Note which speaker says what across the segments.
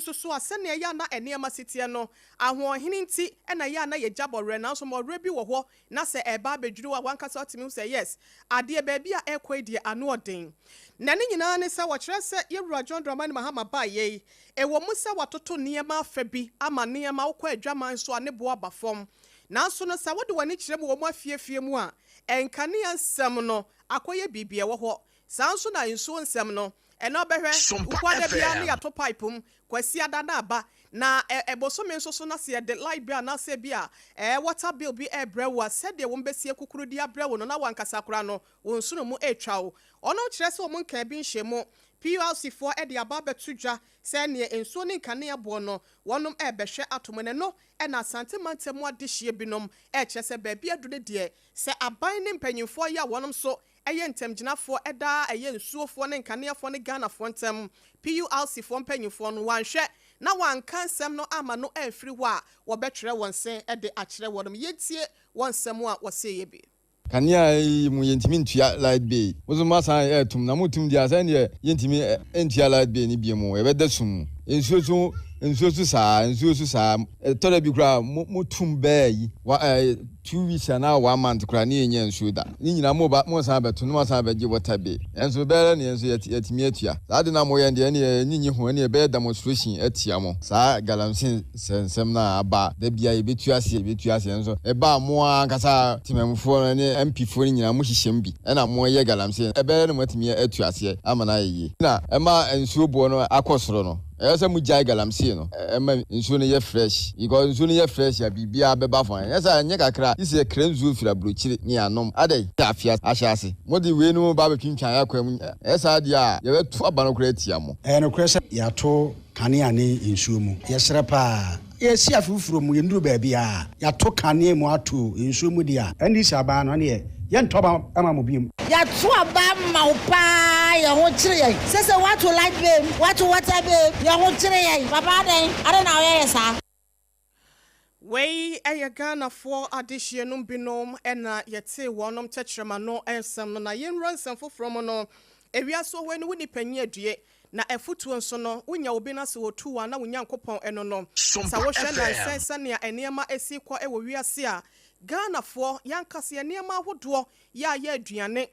Speaker 1: nso so asene ya na enema sitie no ahohene nti na ya na ye jabore na so mo rebi wo ho na se eba bedwuru wa wankasa otimi say yes ade baabi a ekwedie ano odin na ne nyina ne sa wo kire se yewura John Dramani Mahama ba ye ewo mu se watoto niema afa bi ama niema wokọ adwaman so ane bo abafom na so no sa wode wani kire mu wo mu afiefie mu a enkane ansem no akoye bibie wo ho sa so na nso nsem no eno behwe ukwade bia na yato pipum kwasi ada na aba na ebosomi nso so na se de light bia na se bia water bill bi ebrewa se de wo mbesie kukuru di abrewo no na wankasa kura no wonsunu mu etwawo ono kire se wo nka bi nhye PLC for e de aba betudwa se ne enso ne nkane abo no wonom ebehwe atomene no e na asante mantemu adehye binom e kire se ba bia do de se aban ne mpanyimfo ya wonom so eye ntemgyinafo eda eye nsuofo ne nkaneafo ne Ghanaafo ntem PULC fo mpanyimfo no wanhwe na wanka nsem no ama no afiri ho a wobetwere wonsen ede akyere wonum yetie wonsem a wose yebi
Speaker 2: Kania mu yentimi ntua light bay wozuma san etum na mutum dia san de yentimi entua light bay ni biemu ebeda sum ensuosu saa tore bi kura mutum bayi wa 2 weeks na 1 month kura ni enye ensuo da ni nyina mo san beto no san beje water bay enso bele ni enso yetimi atua saa de na mo ye de ne nyinyi ho ne be demonstration atia mo saa galamsin sensem na aba da bia ye betua ase enso e ba mo ankasa timamfo ne MP4 ni nyina mo hyehyem bi na mo ye galamsin e bele no matimi atua ase amana ye na e ma ensuo bo no akosoro no esa mu jai galamsi no ema nsuo no ye fresh because nsuo no ye fresh ya bibia beba fon esa nye kakra ise krenzu fira brochire ni anom adai afia ahyase modi we no ba betwintwan akwam esa dia ye betu aba no kra tia mo
Speaker 3: no kra ya to kane ane nsuo mu ye sere pa ye si afufuro mu ye nduru ba bia ya to kane mu ato nsuo mu dia andi saba no ne ye ntoba ama mo biem
Speaker 4: ya to aba ma opa ya ho kire ye sese what to light babe what to water babe ya ho kire ye baba den are na ye sa
Speaker 1: Wey Ghanaafo adehye no binom ena yete wonom tekrema no ensem no na yenran semfo from no ewiaso we no woni panyi adue na efutu nso no wonya obi na se wotu na wonya nkopon eno no sa wo hwe na sense ne enema esi kwa ewo wiase a Ghanaafo yankase enema ahodo ya aduane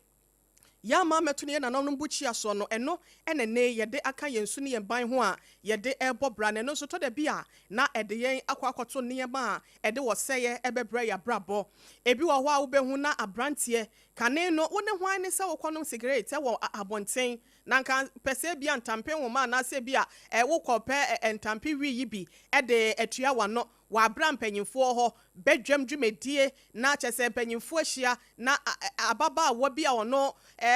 Speaker 1: ya ma metu ne na nanom buchi aso no eno enene yede aka yensu ne ban ho a yede ebo bra ne no so to da bia na ede yen akwakoto ne ma ede wo seye ebebra ya brabo ebi wo ho a wo behu na abrantie kane no wone hwan ne se wo konom cigarette wo abonten na nka pese bia ntampe wo ma na se bia wo kope entampe wi yi bi ede etua wa no wa bram panyimfo ho bedwam dwumedie na chese panyimfo ahia na ababa wo bia ono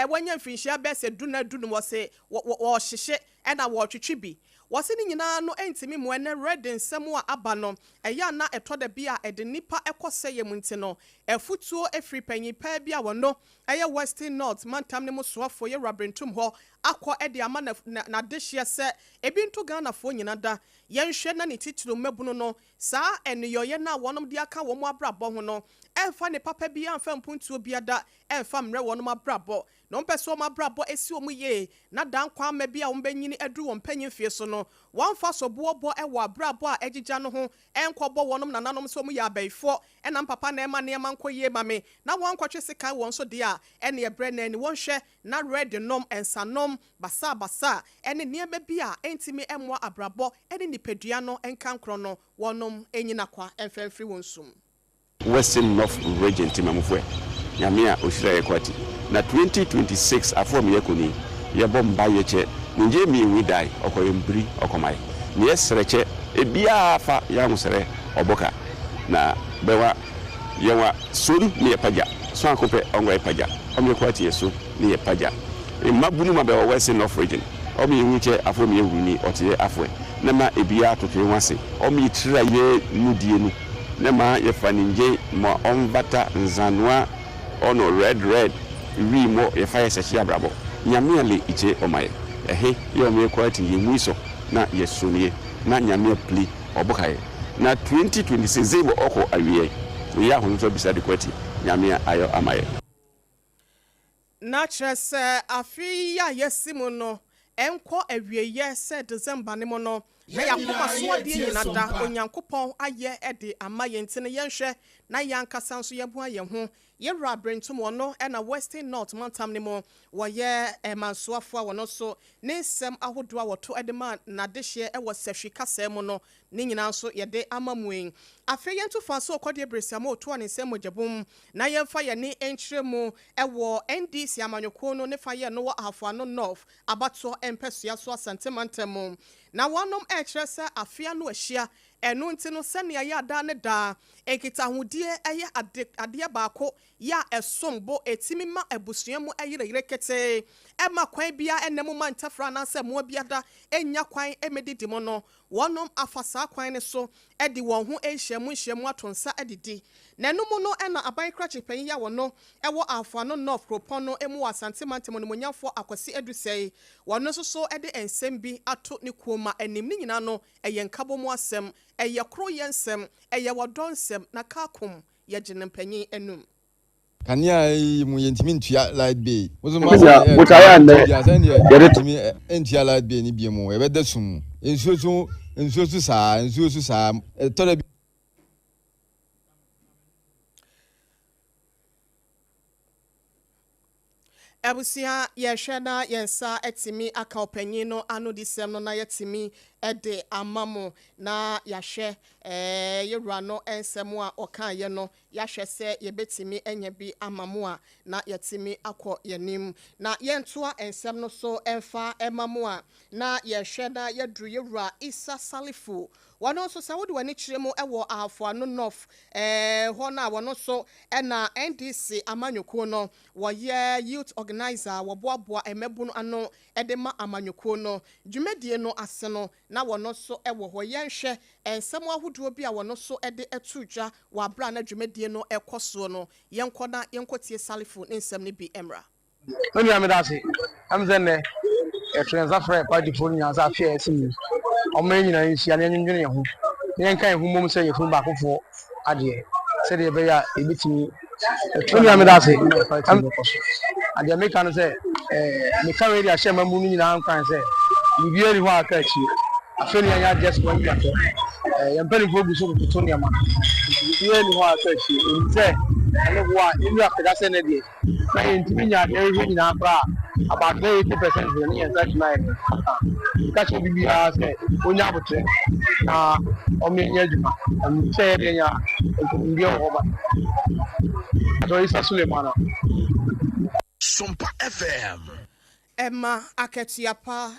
Speaker 1: wanya mfinhia bese duna wo se wo hyehye na wo twetwe bi wose ni nyina no entimi mo ene red nsem a aba no eya na etoda bia ede nipa ekose yem nti no efutuo efri panyipa bia wono eye Western North mantam ne mo soafo ye rabrentum ho akọ ede ama na dehye se ebi nto Ghanaafo nyina da yenhwe na ne titiro mabunu no saa eniyo ye na wonom de aka wo mo abrabọ ho no emfa ne papa bia emfa mpuntuo bia da emfa mre wonom abrabọ no mpeso mo abrabọ esi omu ye na dan kwa ma bia wo banyini edu wo mpanyimfie so no wonfa so bobo ewo abrabọ a ejija no ho enkobo wonom nananom so mu ya abaifo ena papa na ema ne ema nkoye mame na wonkotwe sika won so de a ene ebre na ni wonhwe na red nom ensanom basa ene niema bia entimi emwa abrabọ ene nipadua no enkankro no wonom enyina kwa emfemfiri wonsum
Speaker 5: Western North region timamufwe nyamia oshira yekwati na 2026 afom yekoni yebo mba yeche nje mi widai okoyembri okomai ni esreche ebia afa ya musere oboka na bewa yewa suru ni epaja so akope ongo epaja omyekwati yesu ni epaja mabunu mabewa Western North region omi yiche afom yewuni otiye afwe na ma ebia atotwe wase omi tira ye nudienu nema yefaninje mo onvata nzanwa ono red rimo yefa sechi abrabo nyame ale iche omaye ehe yo me kwati yemuiso na yesunie na nyame pli obokaye na 2026 zebo oko awie ya hunzo bisadi kwati nyame ayo amaye
Speaker 1: na chese afi ya yesimu no enko awie ye se December ne mo no na yakoma so ade nyina da onyankopɔn ayɛ ɛde ama yɛntene yɛnhwɛ na yɛankasa nso yɛboa yɛn ho yɛwura brentum wɔno ɛna Western North mantam ne mu wɔyɛ mansoafo a wɔno so ne nsɛm ahodoɔ a wɔto ɛde ma nadehyeɛ ɛwɔ sɛhwi kasa mu no ne nyinaa nso yɛde ama muen afei yɛnto fa so kɔde bresiamo to ne nsɛm mogyabum na yɛmfa yɛne enkyerɛ mu ɛwɔ NDC amanyɔko no ne fa yɛ no wɔ Ahafoano North abato empɛsua so asantemantam mu na wɔnom ɛkyerɛ sɛ afia no ahyia ɛno nti no sɛnea yɛ ada ne daa ekitahodie ɛyɛ adeɛ baako ya ɛsombo etimi ma abusua mu ɛyereyere kete ɛma kwan bia ɛnemu ma ntafra na sɛ mo biada enya kwan emedidi mo no wɔnom afasa kwan ne so ɛdi wɔn ho nhyiamu atonsa ɛdidi na no mu no ɛna aban krache panyin ya wɔno ɛwɔ Ahafoano North Kropon no emu asantemantam no monyafo akwasi adusɛi wɔno so ɛde ensɛm bi ato ne kuoma anim ne nyina no ɛyɛ nkabo mu asɛm ɛyɛ kro yɛnsɛm ɛyɛ wɔdɔ nsɛm na kakom yɛgye ne panyin enum
Speaker 2: Kania mu yentimi ntua light bay. Muso ma
Speaker 5: ya
Speaker 2: yentimi ntua light bay ni biemu. Ebeda sum. Ensuo saa tore bi
Speaker 1: Abusia yɛhwɛ na yɛnsa etimi aka opanyin no ano disɛm no na yɛtimi ɛde amamo na yɛhwɛ yɛwura no ensɛm a ɔka yɛ no yɛhwɛ sɛ yɛbetimi enya bi amamo a na yɛtimi akɔ yɛnim na yɛntoa ensɛm no so ɛmfa ɛmamo a na yɛhwɛ na yɛduru yɛwura Isa Salifu wɔno nso sɛ wode w'ani kyerɛ mu ɛwɔ Ahafoano North hɔ na wɔno so ɛna NDC amanyɔkuo no wɔyɛ youth organizer wɔboaboa emɛbu no ano ɛde ma amanyɔkuo no dwumadie no ase no na wɔno so ɛwɔ hɔ yɛnhwɛ ensɛm ahodoɔ bi a wɔno so ɛde ɛto dwa wɔ abra na dwumadie no ɛkɔ so no yɛnkɔ na yɛnkɔtie Salifu ne nsɛm no bi emra
Speaker 6: Oni amedase amzenne transfer party for nya za fie esi ọmọ nyina nsia na nyinwene ho yen kan hu mom se yefun ba kofo ade se de be ya ebitimi Oni amedase ade meka no se me ka we dia hye mamu nyina nkwan se bibi eri ho aka chi afeni ya just one year yen pani fo bu so to ne ma bibi eri ho aka chi nse ene ho a enu afeda se ne de na yentimi nya de eri nyina akra about 80% ni yen such my catch bibi a se onya abotre na o me nya djuma am se de nya ndi o ba to Isa Sulemana
Speaker 7: SOMPA FM
Speaker 1: Emma Aketiapa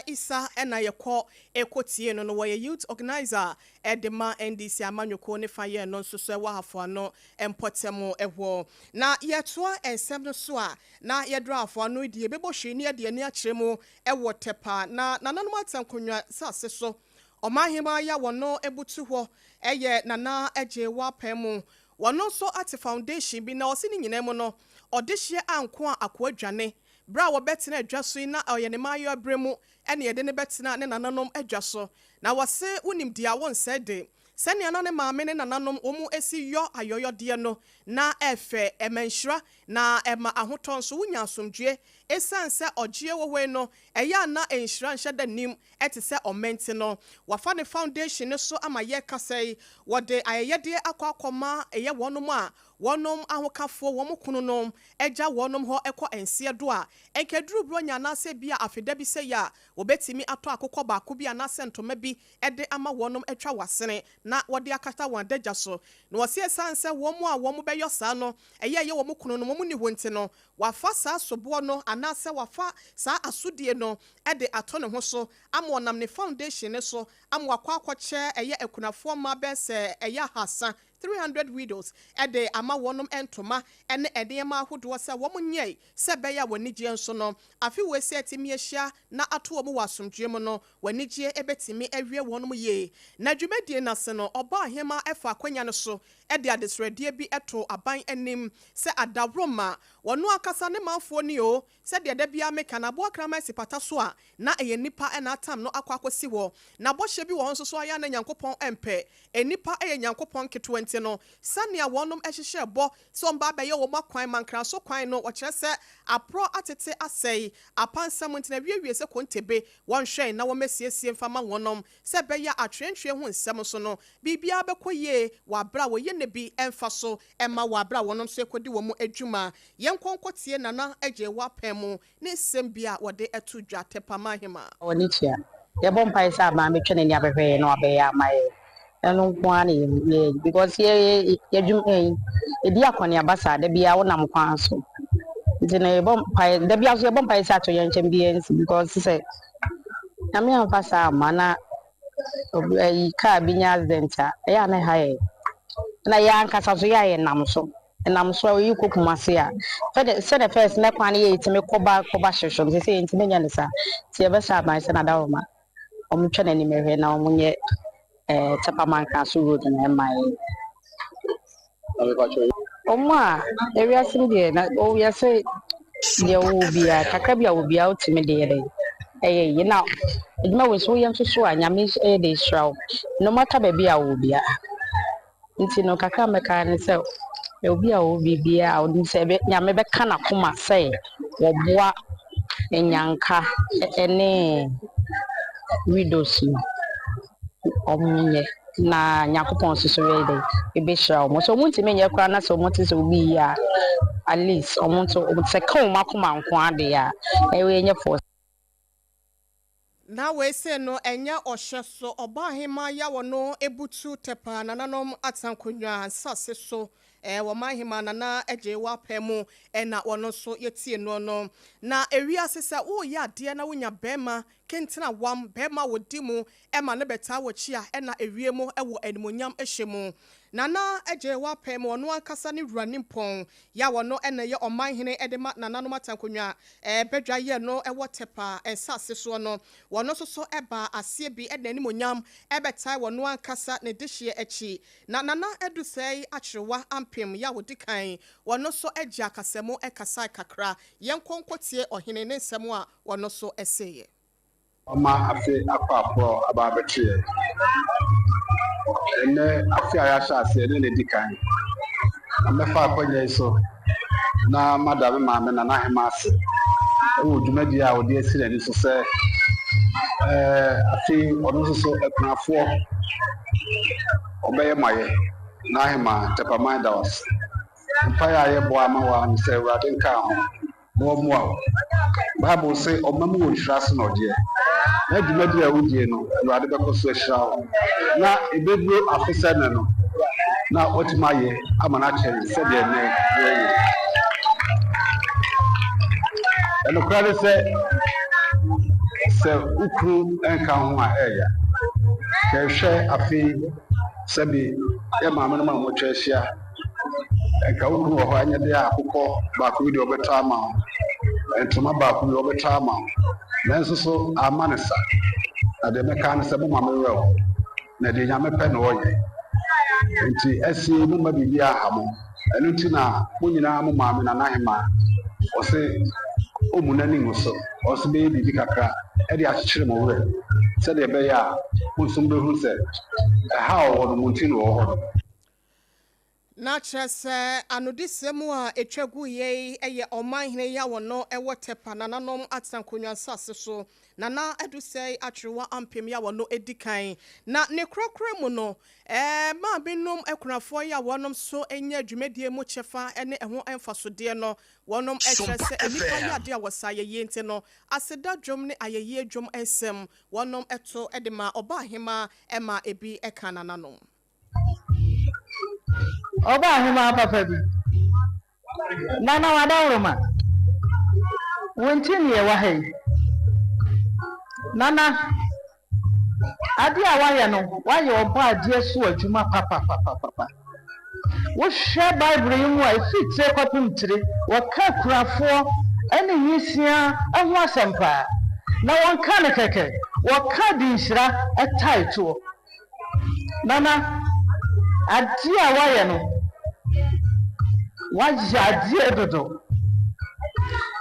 Speaker 1: Isa ena yeko ekotie no wo youth organizer edema NDC amanyoko ne faye no nso so wa Ahafoano empotemo ewo na yetoa ensem no so a na yedra Ahafoano die bebo hwe ne de ani akyeremu ewo tepa na nananom atankonwa sase so omahema ya wono ebutu ho eye nana eje wa pemu wono so at foundation bi na osini nyina mu no odehye anko a akwadwane bra wo betena adwaso na oyene mayo abremu ene yede ne betena ne nananom adwaso na wose unim dia won sede sene ana ne maame ne nananom omu esi yo ayoyo de no na efe emanhira na ema ahoton so wunya asomdwe esanse ogie wowe no eya na enhira nhye da nim etese omenti no wafa ne foundation ne so amaye kasai wode ayeyede akwa eye wonom a wonom ahokafo wo mokununom eja wonom ho ekọ ense do a enkeduru bronya na se bia afeda bi se ya obetimi ato akokọ baako bi na se ntoma bi ede ama wonom etwa wasene na wode akata wandagya so na wose sanse wo mu a wo mu beyo sa no eye wo mokununom mo ni honti no wafa sa sobo no anase wafa sa asudie no ede ato ne ho so ama onam ne foundation ne so ama akwakoche eye ekunafo ma bese eye hasa 300 widows ede ama wonom entoma ene edema ahodo se wo munye se beya wanigye nso no afi we se atimi ahia na ato wo wasomdwe mu no wanigye ebetimi awie wonom ye na dwumadie na se no oba ahema efa akwanya no so ede adesredie bi eto aban anim se adabroma wono akasa ne manfo ni o se de da bia meka na bo akrama sipata so a na eye nipa ena atam no akwakosi wo na bo hye bi wo nso so aya na nyankopon empe enipa eye nyankopon ketwenti yente no sania wonom ehhehye bo so mba be ye wo makwan mankra so kwan no wo kire se apro atete asei apansam ntina wiewie se kontebe wonhwen na wo mesiesie mfama wonom se be ya atwentwe ho nsem so no bibia bekoye wa bra wo ye ne bi emfa so emma wa bra wonom so ekodi wo mu adwuma yenkonkotie nana eje wa pemu ne sembia wode etu dwa tepama hima
Speaker 8: onitia ye bompa isa ma metwene ni abehwe no abeya amaye eno kwani because ye dwum edi akoni abasa da bia wo nam kwan so ntina bompa da bia so ye bompa isa to ye nchen bia nsi because say na me amfasa mana ka binya accident ya na haye na ya nkasa so ya ye nam so yi kokumase a se the first na kwan ye itime koba hwehwe se se intime nya ne sa se ye besa ban se na dawo ma omtwene ni mehwe na omunye tapamanka so road na mai omwa area sim de na o ya se de wo bia kaka bia wo bia otime de ye ye na edma we so yem so anyame de shraw no matter be bia wo bia nti no kaka meka ne se obi a wo bibia o di se be nyame be kana koma se wo boa enyanka ene widows omunye na nyakopon so we dey ebe shraw mo so munti menye kra na so munti so obi ya at least omunto se kan makoma nko ade ya we nye for
Speaker 1: na we say no enya ohye so oba hema ya wono ebutu tepa nananom atankonwa sase so wo mahima nana eje wa pemu na wono so yetie no na ewia sesa wo ya de na wonya bema kentina wam bema wodimu ema ne beta wo chia na ewiemu ewo animonyam ehyemu nana eje wa pemu ono akasa ne wuranimpon ya wono na ye omanhene edema nananom atankonwa bedwa ye no ewo tepa ensase so no wono so eba asie bi animonyam ebeta wono akasa ne dehye echi na nana edu sei achrewa ampem ya wodikan wono so eje akasemo ekasa kakra yenkonkotie ohene ne nsemo a wono so eseye
Speaker 9: Oma afi akwapo ababetie ene afi ayasha ase ne dikan amefa akonya iso na madame maame na nahema ase ewo dwumadi a odi asire ni so se afi ono so ekunafo obeye maye nahema tepaman dawas mpaya yeboa ma wa nse urade nka ho bo mo Bible say omamu wo trust no de na dwumadi a wodie no urade bekoso ehira na ebebro afisa no na otimaye amana chen se de ne eno kwade se ukru enka ho a eya kehwe afi sebi e maame no ma mo twahia enka ukru ho anya de akokọ ba ko video beta ma entuma ba ko video beta ma nanso so amanesa na de meka ne se mo maame rewo na de nyame pe no oye nti esi mo ma bibia ahamo eno nti na mo nyina mo maame na nahema o se omunani ngoso o se be bibi kakra e de akyekere mo wure se de be ya mo nsum be hu se ha o no muntin wo ho
Speaker 1: na chese anodisemu a etwagu ye eye omanhene ya wono ewo tepa nananom atankonwa sase so nana edusei atrewa ampem ya wono edikan na ne krokro mu no ma binom ekunafo ya wonom so enya adwumadie mu chefa ene eho emfasode no wonom etrese enipa ya de awosaye yente no aseda dwom ne ayeye dwom ensem wonom eto edema oba hema ema ebi ekana nanom
Speaker 8: Oba hima papa bi nana wadawroma wontini ye wahai nana ade a waye no waye oba ade so adwuma papa wo hwe bible yi mu a fitire kwapimtire waka kurafo ene yisia aho asempa na wonka ne keke waka dinhira etaito nana ade a waye no wajade dodo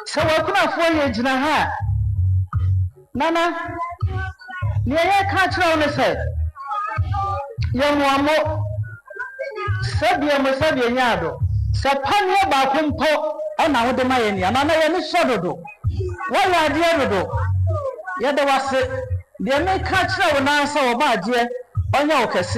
Speaker 8: so wakuna fo ye gina ha nana ne ye ka kira one se ye muamo
Speaker 10: Sabia Masabia Yado, Sapania Bakumpo, and now the Mayani, and I am Sododo. What are the other? Yet there was they may catch our answer about dear on your case.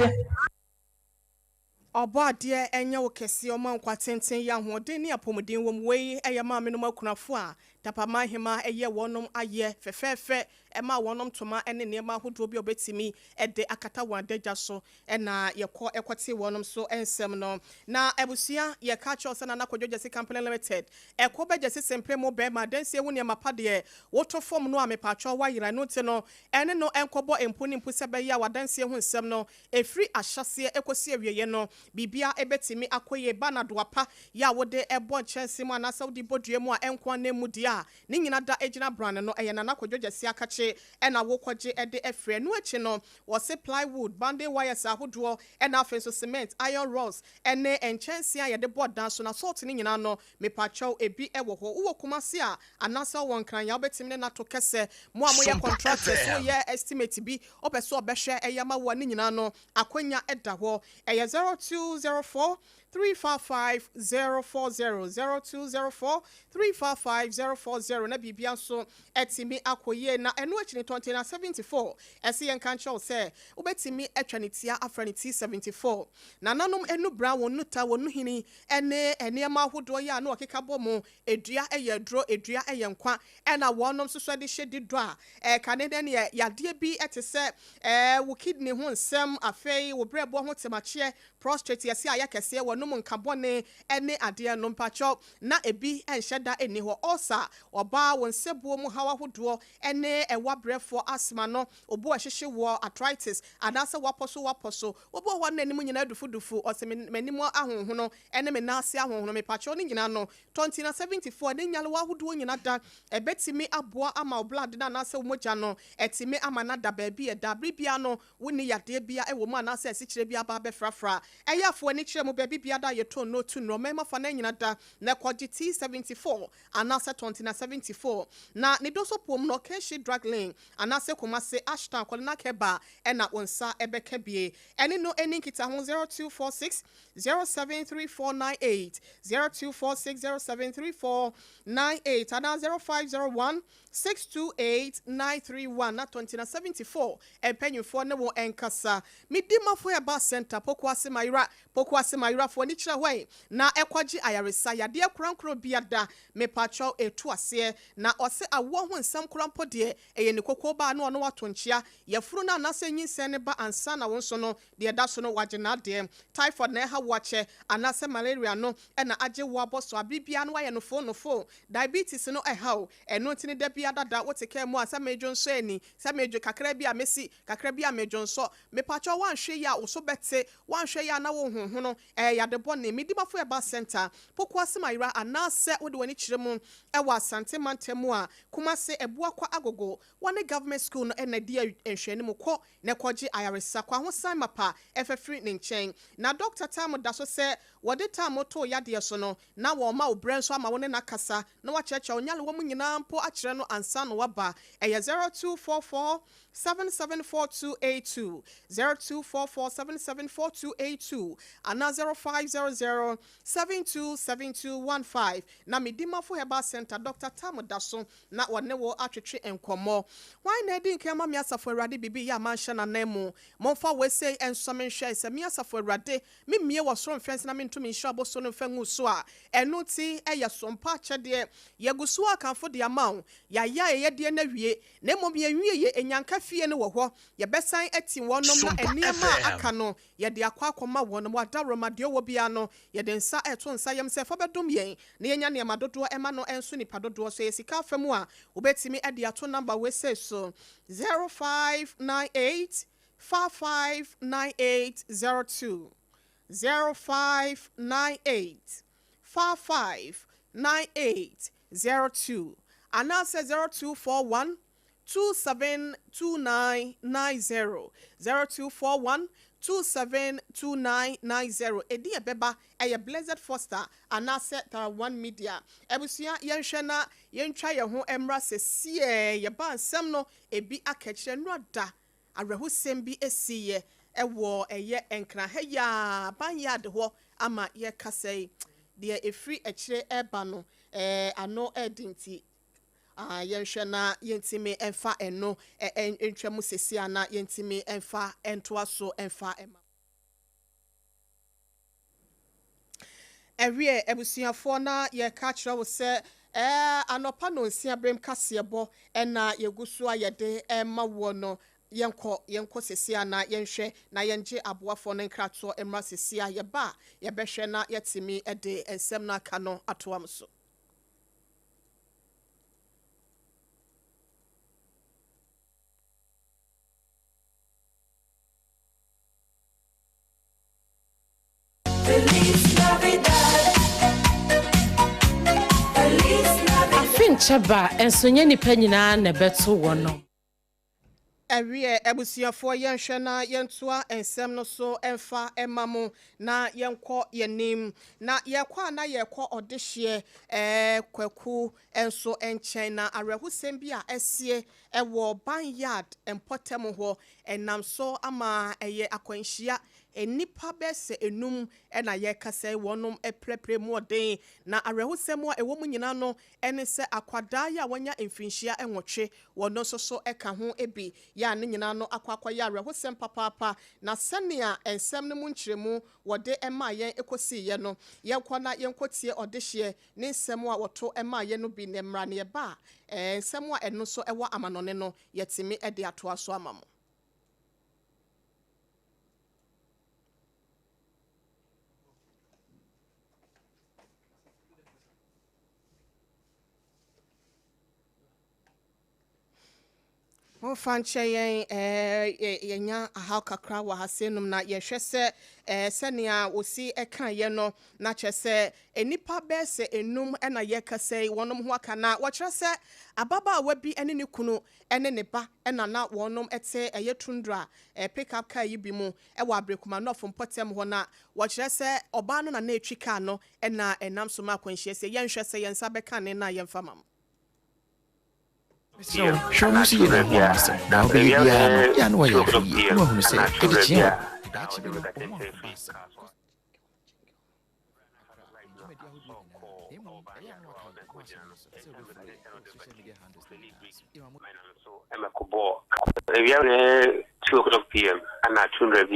Speaker 1: Oba dear enya wo kese o man kwatenten ya hoden ne apomden wom wei eyama me no makunafo a tapama hema eye wonom aye fefefe ema wonom toma ene nema hodo bi obetimi ede akata wadagya so na ekote wonom so ensem no na ebusia ye ka cha osa na nakodwogye company limited ekobegye sesempre mo be ma danse hu ne mapade woto form no amepacho wa yira no te no ene no enkobo emponi mpuse be ya wadanse hu nsem no efri ahyase ekosi awieye no bibia ebetimi akoye banadoapa ya wode ebo nkyensem ana saudi bodue mu a enkwa na mu dia ni nyina da ejina brand no eye na nakodwogye sia kache ena wokwaje ede efre no achi no wose plywood bande wires ahodo ena afenso cement iron rods ene enchense a yede board dan so na salt ni nyina no mepacho ebi ewo ho wo kumase a anasa won kran ya obetimi ne nato kese mo amoye contractors so ye estimate bi obeso obehwe eyama wo ni nyina no akonya eda ho eye 0204 355 040 0204 na bibia so etimi akoye na eno achi 2074 ese yen kan chaw se ubetimi etwanetia afraniti 74 na nanom enu bra wonu ta wonu hini ene ma hodo ya na okeka bomo edua eye dro edua eye nkwa ena wonom so de hye do a kanede ne yade bi etese wo kidney ho nsem afei wo brebo ho temache prostrate yesi ayakese wonum nkabone ene ade no mpacho na ebi enhyeda eni ho osa oba wonsebuo mu hawa hodo ene ewa brefo asma no obo ahyehye wo arthritis anase waposo obo ho na enimu nyina dufu ose menimo ahonho no ene menase ahonho me pacho ni nyina no 2074 ne nyale wa hodo nyina da ebetimi aboa ama blood na anase mogya no etimi ama na da ba bi e da bribia no woni yade bia ewo mu anase asikyire bia ba befrafra eyafo ani kyire mu ba bibia da yeto no tu no mema fa na nyina da na kwaji T74 anase 2074 na ne doso pom no keshi drug lane anase komase ashton kolina keba ena onsa ebeka bie eni no eni kita ho 0246 073498 0246 073498 ana 0501 628 na 2074 empenyufo ne wo enkasa midimafo ya ba center pokuase mayra fo ni kira hwan na ekwaji ayaresa yade krankro biada mepacho etuase na ose awo ho nsam krampo de eye ne kokko ba na ono watonchia yafuru na anase nyinse ne ba ansa na wonso no de da so no wagena de typhoid na ha wache anase malaria no na age wo aboso abibia no waye no fo diabetes no ehaw eno tini da biada da woteke mu asa medwonso ani sa medwo kakra bi a mesi kakra bi a medwonso mepacho wanhwe ya wo so bete wanhwe ya na wo honho no yade bone midimafo eba center pokuase mayra anase wode wani kyeremu ewa asante mantemu a kumase ebua kwa agogo one government school no na dia enhwene mu kɔ na kɔgye ayaresa kwa ho san mapa efefri ne nkyɛn na doctor Tam da so sɛ wode Tam to yade so no na wo ma obren so ama wone nakasa na wakyerɛkyerɛ onyale wo mu nyina mpo akyerɛ no ansa no waba 0244 774282 0244 774282 ana 0500 727215 na midimafo heba center Dr. Tam da so na wone wo atwetwe enkomo why na di nkema me asafo awrade bibi ya manhye na nemu momfa we say ensome nhwe se me asafo awrade me mie wo so mfense na mentumi nhwe aboso no mfangu so a eno ti eya sompa kyede yeguso akanfo de amaw ya ye de na wie na mom ye wie ye enyanka fie ne wo ho ye besan ati wonom na eniema aka no ye de akwa wonom adaroma de wo bia no ye de nsa eto nsa yem se fa bedom yen na yenya ne madodo ema no enso nipa dodo so ye sika famu a obetimi e de ato number we say so 0598 559802 0598 559802 and now says 0241 272990 0241 272990 edi ebeba eye Blessed Foster anase One Media ebusia yenhwe na yentwa ye ho emra sesie ye ba nsem no ebi akekire no da awerehosem bi esiye ewo eye enkra heya banyard ho ama ye kasei de efri echire eba no ano edinti yenhwe na yentimi enfa eno entwemu sesi ana yentimi enfa entoaso enfa ema ewie ebusuafo na ye ka kire wo se anopa no nsia brem kasebo na yegusu ayede ema wo no yenko sesi ana yenhwe na yenje aboafo no nkrato emra sesi a yeba yebehwe na yetimi ede ensem na aka no atoam so.
Speaker 11: Chaba ensonye nipa nyina na beto wono
Speaker 1: ewie ebusuafo yenhwe na yentoa ensem no so emfa emamu na yenko yenim na yekwa na yekọ odehye kwaku enso enchen na arehusem bi a esie ewo banyard empotem ho enam so ama eye akwanhia enipa bese enum na yekase wonum eprepre mu oden na arehusem a ewo mu nyina no ene se akwada ya wanya emfinhia enwotwe wono so eka ho ebi ya ne nyina no akwakwa ya arehusem papapa na senia ensem ne mu nkyeremu wode ema yen ekosi ye no yenkọ na yenkotie odehye ne nsem a woto ema ye no bi ne mra ne ba ensem a eno so ewa amanone no yetimi ede atoa so amamo. Fanche yenya aha kakra wa hasenum na yehwe se senia osi eka ye no na kyese enipa bese enum na yekase wonom ho aka na wo kyerɛ se ababa wabi ene ne kunu ene ne ba na wonom ete yetundra pick up car yi bi mu wa abrekuma no from potem ho na wo kyerɛ se oba no na etwi car no na enam so ma kwanhie se yenhwe se yensa beka ne na yemfa mam.
Speaker 12: So, show me see the master. Now, baby, yeah, no, you're going to say, it's you.
Speaker 5: If you have 2 o'clock p.m. and at 200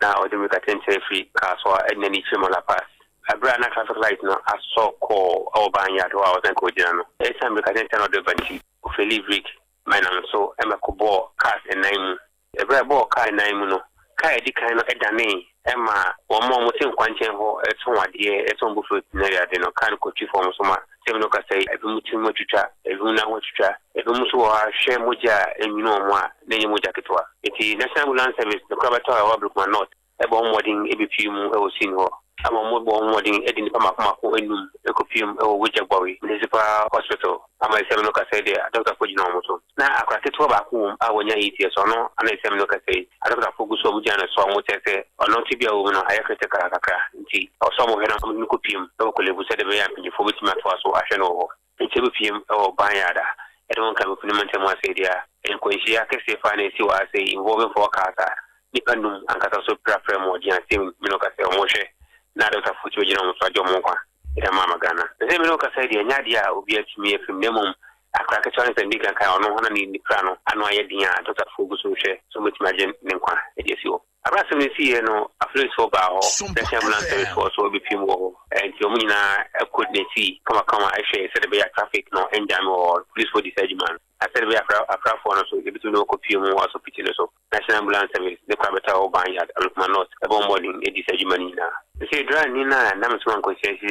Speaker 5: now, or the make a free car so and any similar pass. A brand traffic light no, I saw call our banyard to our than Kojano. It's time because I cannot do banty. Felivik, man, so Emma Kubo, cast and name. A brave ball car name, no. Kai di kind of Edane, Emma, one more thing, quantum ho, a somewhat dear, a some buffet, Neria, no kind of coachy from Soma. Seven say, a mutucha, a luna watcha, a mutua, share muja, and you know more, name mujaketwa. It is National Land Service, the Crabator, or Brookman not, a bomb wedding, a BPM, or Sinho. I'm a more wedding, Edin Pamako, and Ecopium, or Wijaboy, Municipal Hospital. I'm a 7 look say there, Dr. Fujinomoto. Now, I got it to back home, I want 8 years or no, and I 7 look say, I don't have focus on Jana, so I'm say, or not to be a woman, I have to take a tea, or some of them copium, locally, who said the way I'm for which my was so I should know. It's a or Bayada. I don't come with the one say there, and Quincy, I can say, finance, you are say, involving forecaster, Nipanum, and Cataso Prafrem or Jan Sim, Minocase or Moshe. Na Dr. Fujino Mwajomonga ila mama Ghana. Nzeme loka saidi ya nyadia ubia chimie fimnemum akrake chwane sendika kaya ono hana ni prano anwa yedi ya Dr. Fugusushe sumiti majen nenkwa edesiwo. Abra semnisi no afluence for bao National Ambulance Service Force will be pimu and Yomina could see kama actually said be a traffic no enjam or police for this man. I said we are a phone so between no copium also pitching so National Ambulance Service the Crabata or Banyard Alukman not a bombarding a disagimanina. They say dry Nina Namasman Conscience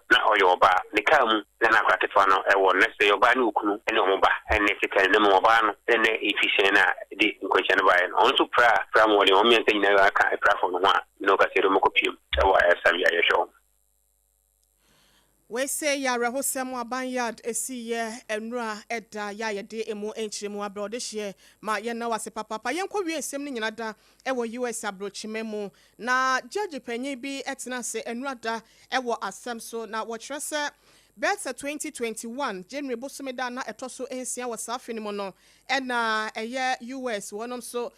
Speaker 5: not all your bar the come then I got it for no I will let's say your banu and no moba and if you can no more ban then efficient the question by and also pra more the only thing I can't pray for one no kasi copium show.
Speaker 1: We say ya rehosem abanyard esi ye enura eda ya yede emu enchiremu abrodehye ma ye na wase papa yenko wie ensem ni nyina da ewo US abrochimemu na judge panyin bi etena se enura da ewo asem so na wo kyerɛ se Betsa 2021 January bosomeda na etoso ensia wasafe ni mono ena eye US wonom so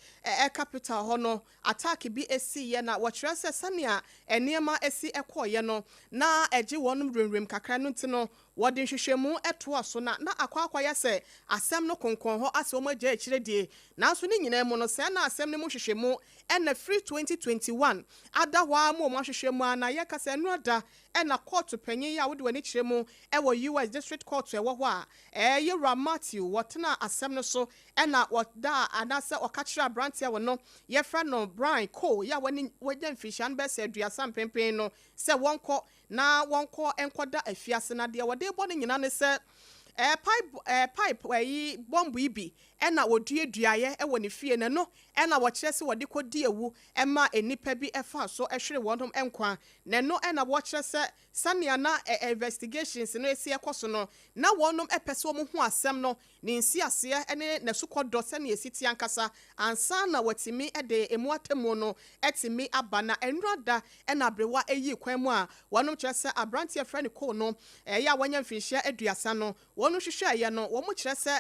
Speaker 1: capital hono attack BSC ye na watchre se sania eniema esi ekoye no na eje wonom renrem kakra no ntino wodin hwehwemu eto aso na akwa ya se asem no konkon ho ase omaje akire die na so ni nyina mu no se na asem ne mu hwehwemu ena free 2021 ada hwa mu hwehwemu ana ye kase no ada ena court panyin ya wode wani kire mu ewo US district court ewo ho a ye Matthew wotena asem no so ena woda anase okachira brantia wono ye fra no Brian Cole ya wani wajan fishan be se aduasa pempen no se wonko na wonko enkoda afiase na de wode bo ne nyina ne se pipe yi bomb ibi ena wodue duaye ewo ne fie ne no ena wo kire se wode kodi ewu ema enipa bi efa so ehwere wontom enkwa ne no ena wo kire se sania na investigations no esi ekoso no na wonnom epese wo ho asem no ne nsi ase ene na sukodo se ne esiti ankasa ansa na watimi ede emu atemu no etimi abana enroda ena brewa eyi kwan mu a wonnom kire se abrantie frɛ ne ko no ya wanya mfinhia aduasa no wonu hwehwɛ ya no wo mu kire se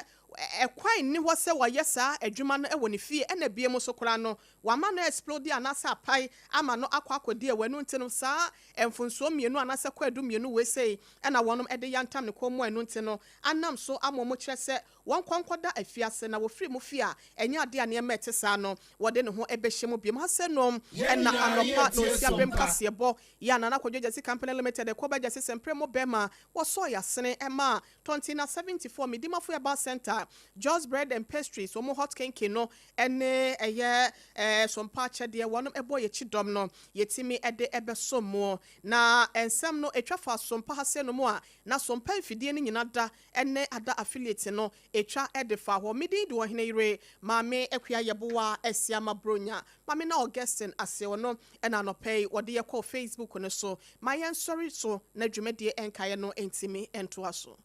Speaker 1: ekwan ni ho se wayesa adwuma no ewo ne fie ena bie mu so kora no wama no explode anasa apai ama no akwakodi ewanu ntino saa emfunso mienu anasa kwadu mienu wesei ena wonom ede yantam ne komu enu ntino anam so amomo kire se won kwankoda afiase na wo free mu fie a enya ade ane emete saa no wode ne ho ebehye mu biem hasenom ena anopa no sia brem kasebo ya na nakwadwo Jesse Company Limited e koba Jesse Sempremo Bema wo so ya sene ema 2074 midimafo ya bar center Just Bread and Pastries omo hot cake no ene eye sompa chede wonom ebo ye chidom no yetimi ede ebesomo na ensem no etwafa sompa hase no mu a na sompa mfidie ni nyina da ene ada affiliate no etwa edefa ho midi do OHENEYERE maame ekua yeboa esiama bronya maame na Augustine asewo no ena no pay wode ye call Facebook no so my sorry so na dwumedie enkaye no entimi ento aso.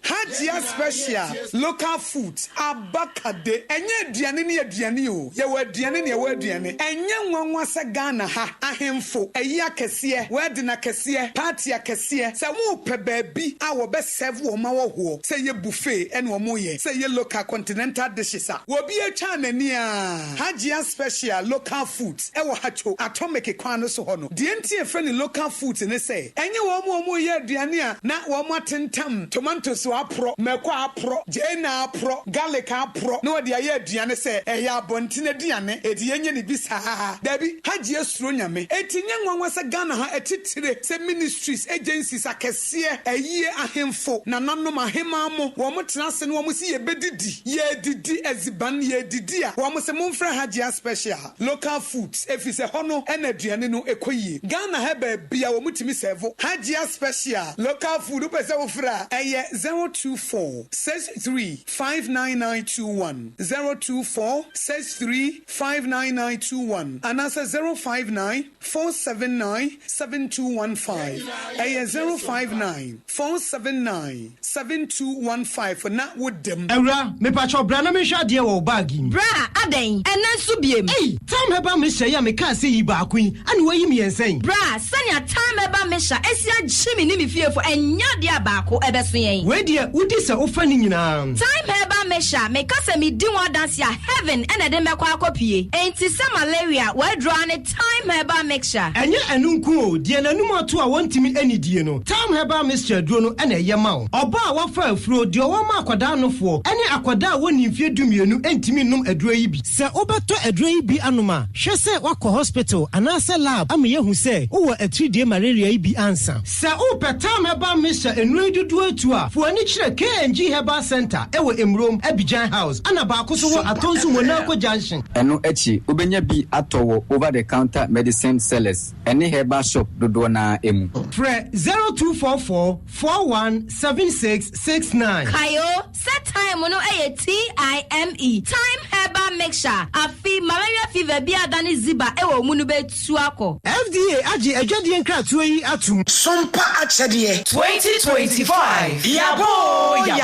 Speaker 13: Hajia special local foods abakade enye aduane ne aduane o ye wa aduane ne ye wa aduane enye nwanwa se Ghana ha ahemfo eyi akese word na akese party akese se wo pe baabi a wo be serve wo ma wo ho se ye buffet ene wo mo ye se ye local continental dishes a wo bi atwa nani a Hajia special local foods e wo hacho atomic kwan no so ho no de ntie fe ne local foods ne se enye wo mo ye aduane a na wo mo atentam tomatoes apro meko apro jena apro garlic apro no de aye aduane se eya abontine aduane edi yenye ne bisa dabi Hajia suro nyame etinye nwanwa se Ghana ha etitire se ministries agencies akese eyi ahemfo na nanom ahema mo wo mo tenase no wo mo si ye bedidi ye didi eziban ye didi a wo mo se momfra Hajia special local foods efise hono ena aduane no ekoyie Ghana ha ba bia wo mutimi serve Hajia special local food upese wo fra eye 02463599921 02463599921 and answer 05947972215 05947972215 for not with them
Speaker 14: Era me pacho bra na me hwa de wo bag im
Speaker 15: bra aden ena so biem
Speaker 14: time heba me hye ya me ka se yi ba akun ane wayi me yensen
Speaker 15: bra sanya time heba me hya esi agye ni me fiefo enya de abako ebeso yen
Speaker 14: we de udi se ofa ni nyina
Speaker 15: time heba me hya me ka se me di one dance ya heaven ena de me kwa akopie enti se malaria we draw ne time heba mixture
Speaker 14: enye enunku o de nanum ato a wontimi anidie no time heba mixture duro no ena ye ma o oba a wafa afuro de o ma akwada anofo ene akwada a woni mfie dumienu entimi num aduro yi bi se obeto aduro yi bi anoma hwe se wakọ hospital anase lab am ye hu se wo atridie malaria yi bi ansa se o time heba mixture enu dudu atu a fo ani kire KNG Herbal Center ewo Emrom Abidjan House ana ba akoso wo atonsu Monaco Junction
Speaker 16: eno echi obenya bi atowo over the counter medicine sellers ene herbal shop dodo na emu
Speaker 14: Fre 0244417669
Speaker 15: Kayo set time no TIME time herbal mixture afi malaria fever bi adani ziba ewo mu no betu akọ
Speaker 14: FDA agi adwadie nkratoyi atum
Speaker 7: SOMPA achedie 2025 yabo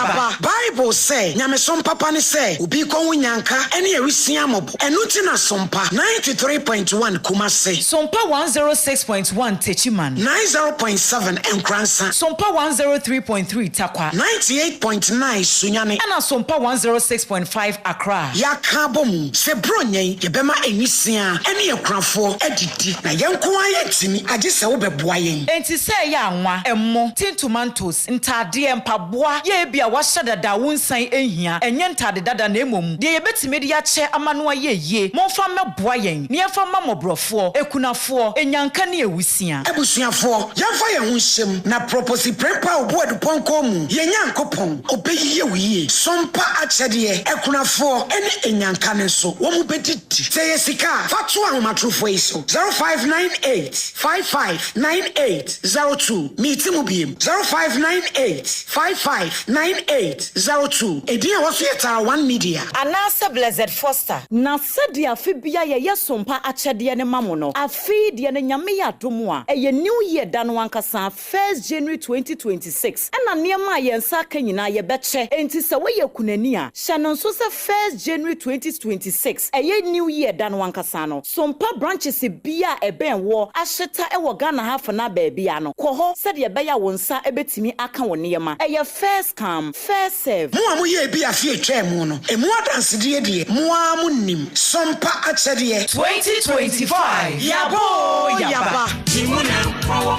Speaker 4: yaba.
Speaker 17: Bible say nyame sompa pa ne say obi ko wunyanka ene erusia mobo enu ti na sompa 93.1 Kumase,
Speaker 18: SOMPA 106.5 Techiman,
Speaker 17: 90.7 Nkransa,
Speaker 18: SOMPA 103.3 Takwa,
Speaker 17: 98.9 Sunyane,
Speaker 18: and SOMPA 106.5 Accra.
Speaker 17: Yakabom se bronye yebema enisia ene ekranfo edidi na yenko ayetimi age se wo beboa yen.
Speaker 18: Enti say ya anwa emmo tin tomatoes ntade mpaboa ye bia wa hyedada wonsan ehia enye ntade dada na emom de yebetime de ya che amano ye monfa meboa yen ne yefa mamobrofo ekunafo enyanka ne ewusia
Speaker 17: ebusuafo yamfa ye ho hyem na propose prepa oboadu ponko mu yenyankopon obeyiye wiye sompa achede ekunafo ene enyanka ne so wo mu bedidi say yesika fatu ahomatrofo iso 0598559802 meet mu biem 0598559802 edin waso yeta 1 media
Speaker 4: anasa Blessed Foster na sadia afibia ye sompa achede ne mamono afi de ne nyame ya domo a eye new year da no ankasa 1st January 2026 ena niema yensa ka nyina ye beche enti se we kunani a hye so se 1st January 2026 eye new year da no ankasa no sompa branches bia eben wo ahyeta ewo Ghana half na baabia no koho se de be ya wonsa ebetimi aka wo niema eye first come first serve
Speaker 17: mo amoye bia fi etwam no emu adanse de mo nim sompa achede
Speaker 18: 2025 yaba
Speaker 13: Timuna power.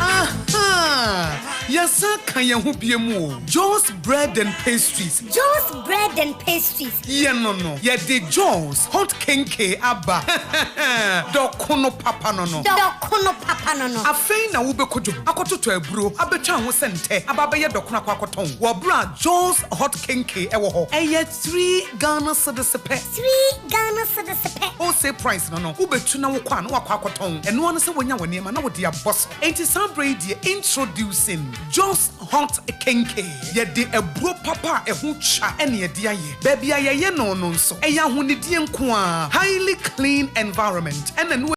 Speaker 13: Aha! Yasa kan ye ho biemu. Joe's bread and pastries.
Speaker 19: Joe's bread and pastries.
Speaker 13: Ye no. Ye de Joe's hot kenke aba. Dokono papa no.
Speaker 19: Dokono papa no.
Speaker 13: Afei na wo bekojo. Akototo aburo. Abetwa ho sente. Ababa ye dokono akwakoton. Wo bra Joe's hot kenke ewo ho. Eye 3 Ghana cedis per.
Speaker 19: 3 Ghana cedis per.
Speaker 13: O say price no. Wo betu na wo kwa na akwakoton. Eno no se wonya woni ma na wo de aboso. Enti Sambre die introducing Joe's hot kenke. Ye de aburo papa eho cha ene ye de aye. Baby aye no nso. Eya ho ne die nko a highly clean environment. And